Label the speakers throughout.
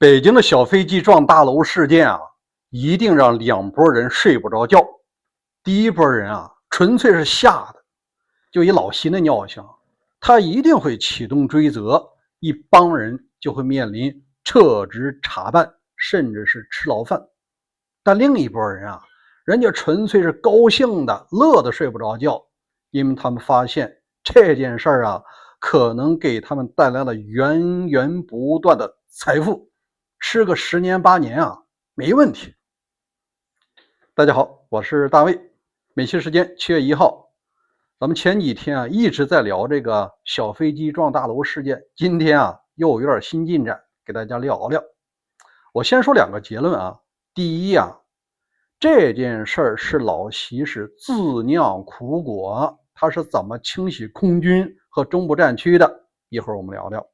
Speaker 1: 北京的小飞机撞大楼事件啊，一定让两拨人睡不着觉。第一拨人啊，纯粹是吓的，就以老辛的尿性，他一定会启动追责，一帮人就会面临撤职查办，甚至是吃牢饭。但另一拨人啊，人家纯粹是高兴的，乐得睡不着觉，因为他们发现这件事啊，可能给他们带来了源源不断的财富，吃个10年8年啊，没问题。大家好，我是大卫。美西时间7月1号，咱们前几天啊一直在聊这个小飞机撞大楼事件，今天啊又有点新进展，给大家聊聊。我先说2个结论啊。第一啊，这件事儿是老习是自酿苦果，他是怎么清洗空军和中部战区的，一会儿我们聊聊。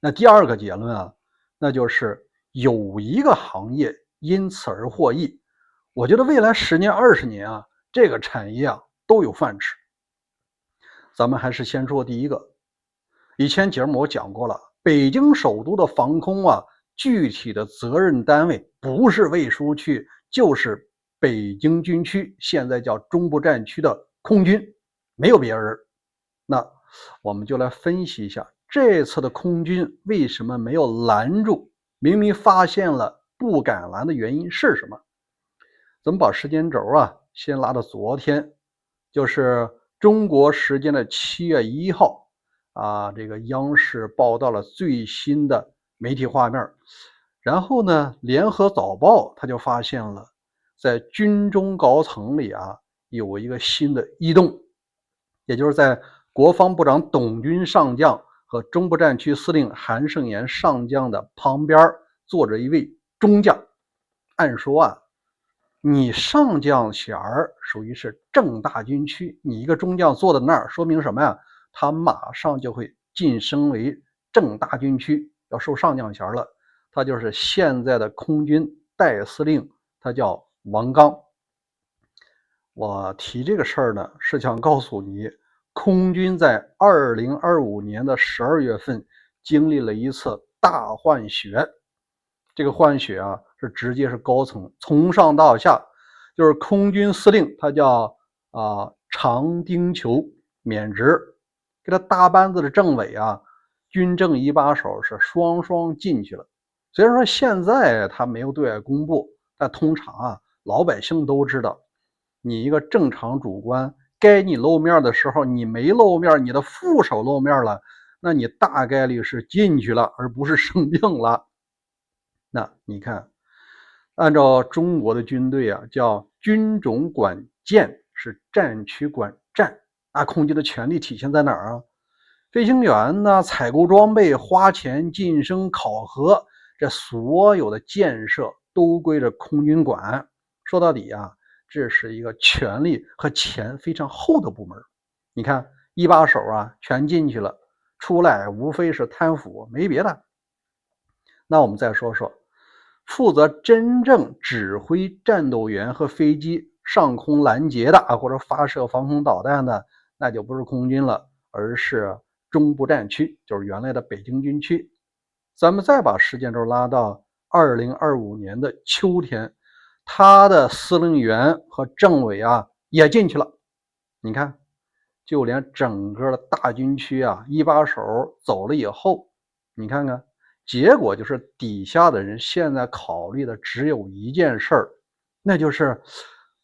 Speaker 1: 那第2个结论啊，那就是有一个行业因此而获益。我觉得未来10年20年啊，这个产业啊都有饭吃。咱们还是先说第一个。以前节目我讲过了，北京首都的防空啊，具体的责任单位不是卫戍区，就是北京军区，现在叫中部战区的空军，没有别人。那我们就来分析一下这次的空军为什么没有拦住，明明发现了不敢拦的原因是什么。咱们把时间轴啊先拉到昨天，就是中国时间的7月1号啊，这个央视报道了最新的媒体画面。然后呢，联合早报他就发现了在军中高层里啊有一个新的异动，也就是在国防部长董军上将和中部战区司令韩胜言上将的旁边坐着一位中将。按说啊，你上将衔属于是正大军区，你一个中将坐在那儿，说明什么呀？他马上就会晋升为正大军区，要受上将衔了。他就是现在的空军代司令，他叫王刚。我提这个事儿呢，是想告诉你，空军在2025年的12月份经历了一次大换血。这个换血啊，是直接是高层从上到下，就是空军司令他叫常丁球免职，给他搭班子的政委啊，军政一把手是双双进去了。虽然说现在他没有对外公布，但通常啊，老百姓都知道，你一个正常主官，该你露面的时候你没露面，你的副手露面了，那你大概率是进去了，而不是生病了。那你看，按照中国的军队啊，叫军种管舰，是战区管战。那空军的权力体现在哪儿啊？飞行员呢，采购装备、花钱晋升、考核，这所有的建设都归着空军管。说到底啊，这是一个权力和钱非常厚的部门。你看一把手啊，全进去了，出来无非是贪腐，没别的。那我们再说说负责真正指挥战斗员和飞机上空拦截的或者发射防空导弹的，那就不是空军了，而是中部战区，就是原来的北京军区。咱们再把时间轴拉到2025年的秋天，他的司令员和政委啊也进去了。你看，就连整个的大军区啊，一把手走了以后，你看看结果就是底下的人现在考虑的只有一件事儿，那就是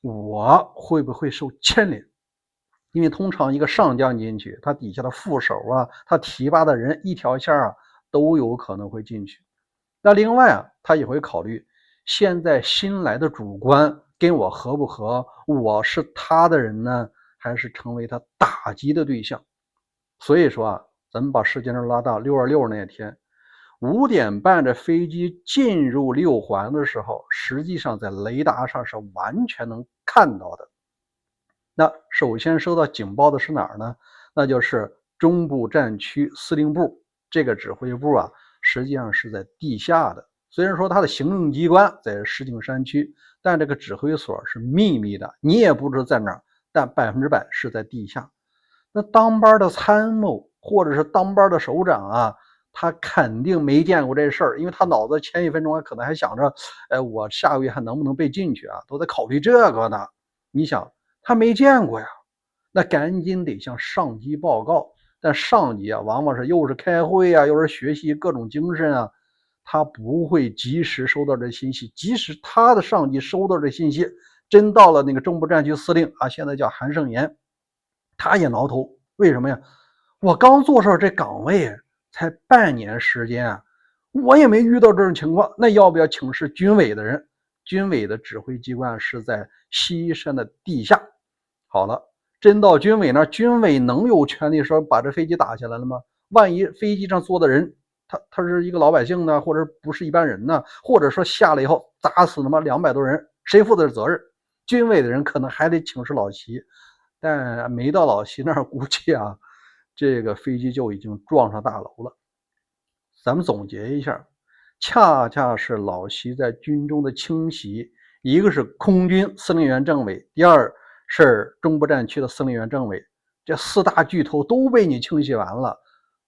Speaker 1: 我会不会受牵连。因为通常一个上将进去，他底下的副手啊，他提拔的人一条线啊都有可能会进去。那另外啊，他也会考虑现在新来的主官跟我合不合，我是他的人呢，还是成为他打击的对象。所以说啊，咱们把时间轴拉到626那天5点半，这飞机进入6环的时候，实际上在雷达上是完全能看到的。那首先收到警报的是哪儿呢？那就是中部战区司令部，这个指挥部啊，实际上是在地下的。虽然说它的行政机关在石景山区，但这个指挥所是秘密的，你也不知道在哪儿，但100%是在地下。那当班的参谋或者是当班的首长啊，他肯定没见过这事儿，因为他脑子前一分钟可能还想着，我下个月还能不能被进去啊，都在考虑这个呢。你想，他没见过呀，那赶紧得向上级报告。但上级啊，往往是又是开会啊，又是学习各种精神啊，他不会及时收到这信息。即使他的上级收到这信息，真到了那个中部战区司令啊，现在叫韩胜炎，他也挠头。为什么呀？我刚坐上这岗位才半年时间啊，我也没遇到这种情况，那要不要请示军委的人？军委的指挥机关是在西山的地下。好了，真到军委那，军委能有权利说把这飞机打下来了吗？万一飞机上坐的人他是一个老百姓呢，或者不是一般人呢，或者说下来以后砸死他妈200多人，谁负责责任？军委的人可能还得请示老习，但没到老习那儿，估计啊，这个飞机就已经撞上大楼了。咱们总结一下，恰恰是老习在军中的清洗，一个是空军司令员政委，第二是中部战区的司令员政委，这4大巨头都被你清洗完了，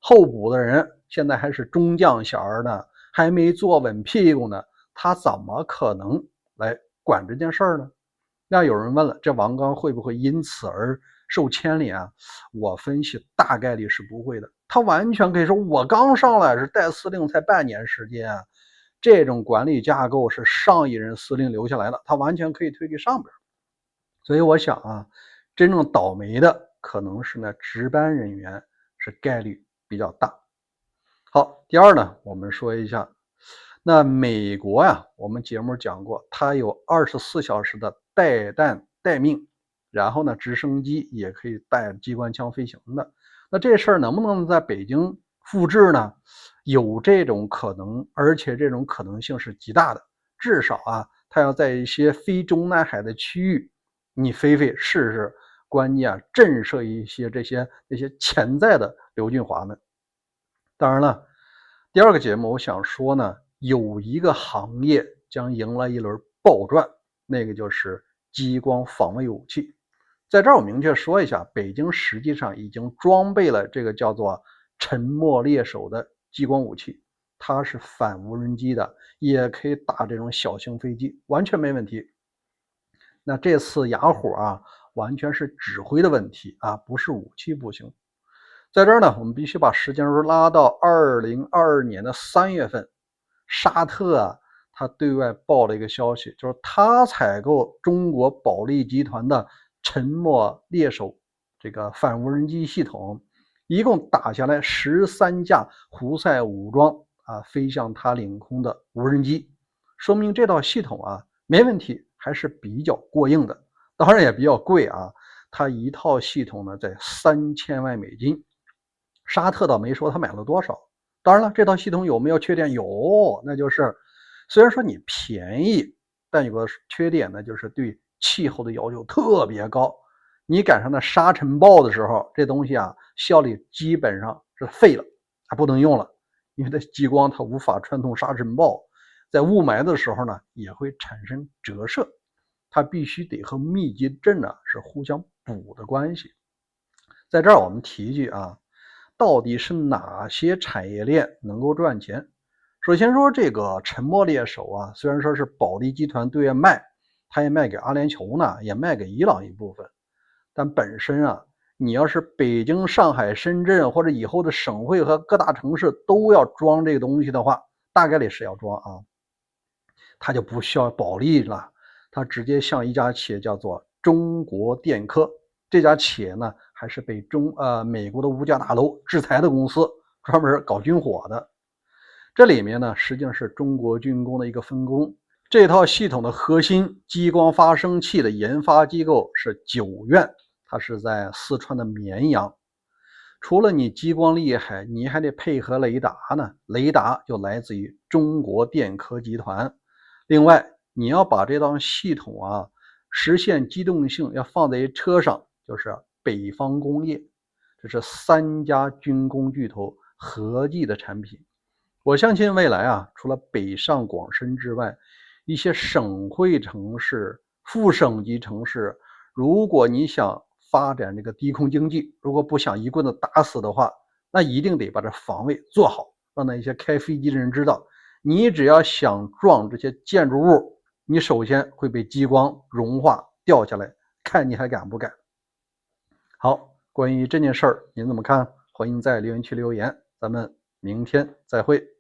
Speaker 1: 候补的人现在还是中将衔呢，还没坐稳屁股呢，他怎么可能来管这件事儿呢？那有人问了，这王刚会不会因此而受牵连啊？我分析大概率是不会的，他完全可以说我刚上来是代司令才半年时间啊，这种管理架构是上一任司令留下来的，他完全可以推给上边。所以我想啊，真正倒霉的可能是那值班人员，是概率比较大。好，第二呢，我们说一下，那美国呀，我们节目讲过，它有24小时的带弹待命，然后呢，直升机也可以带机关枪飞行的。那这事儿能不能在北京复制呢？有这种可能，而且这种可能性是极大的。至少啊，它要在一些非中南海的区域，你飞飞试试，关键啊，震慑一些这些潜在的刘俊华们。当然了，第二个节目我想说呢，有一个行业将迎来一轮暴赚，那个就是激光防卫武器。在这儿我明确说一下，北京实际上已经装备了这个叫做沉默猎手的激光武器，它是反无人机的，也可以打这种小型飞机，完全没问题。那这次哑火啊，完全是指挥的问题啊，不是武器不行。在这儿呢，我们必须把时间轴拉到2022年的3月份，沙特啊，他对外报了一个消息，就是他采购中国保利集团的沉默猎手这个反无人机系统，一共打下来13架胡塞武装啊飞向他领空的无人机，说明这套系统啊没问题，还是比较过硬的，当然也比较贵啊，它一套系统呢在3000万美金。沙特倒没说他买了多少，当然了，这套系统有没有缺点？有，那就是虽然说你便宜，但有个缺点呢，就是对气候的要求特别高。你赶上那沙尘暴的时候，这东西啊效率基本上是废了，它不能用了，因为它激光它无法穿透沙尘暴，在雾霾的时候呢也会产生折射，它必须得和密集阵呢是互相补的关系。在这儿我们提一句啊，到底是哪些产业链能够赚钱？首先说这个沉默猎手啊，虽然说是保利集团对外卖，它也卖给阿联酋呢，也卖给伊朗一部分，但本身啊，你要是北京、上海、深圳或者以后的省会和各大城市都要装这个东西的话，大概率是要装啊，它就不需要保利了，它直接向一家企业叫做中国电科，这家企业呢还是被美国的五角大楼制裁的公司，专门搞军火的。这里面呢实际上是中国军工的一个分工。这套系统的核心激光发生器的研发机构是九院，它是在四川的绵阳。除了你激光厉害，你还得配合雷达呢，雷达就来自于中国电科集团。另外你要把这套系统啊实现机动性，要放在车上，就是北方工业，这是3家军工巨头合计的产品。我相信未来啊，除了北上广深之外，一些省会城市、副省级城市，如果你想发展这个低空经济，如果不想一棍子打死的话，那一定得把这防卫做好，让那些开飞机的人知道，你只要想撞这些建筑物，你首先会被激光融化掉下来，看你还敢不敢。好，关于这件事儿您怎么看？欢迎在留言区留言，咱们明天再会。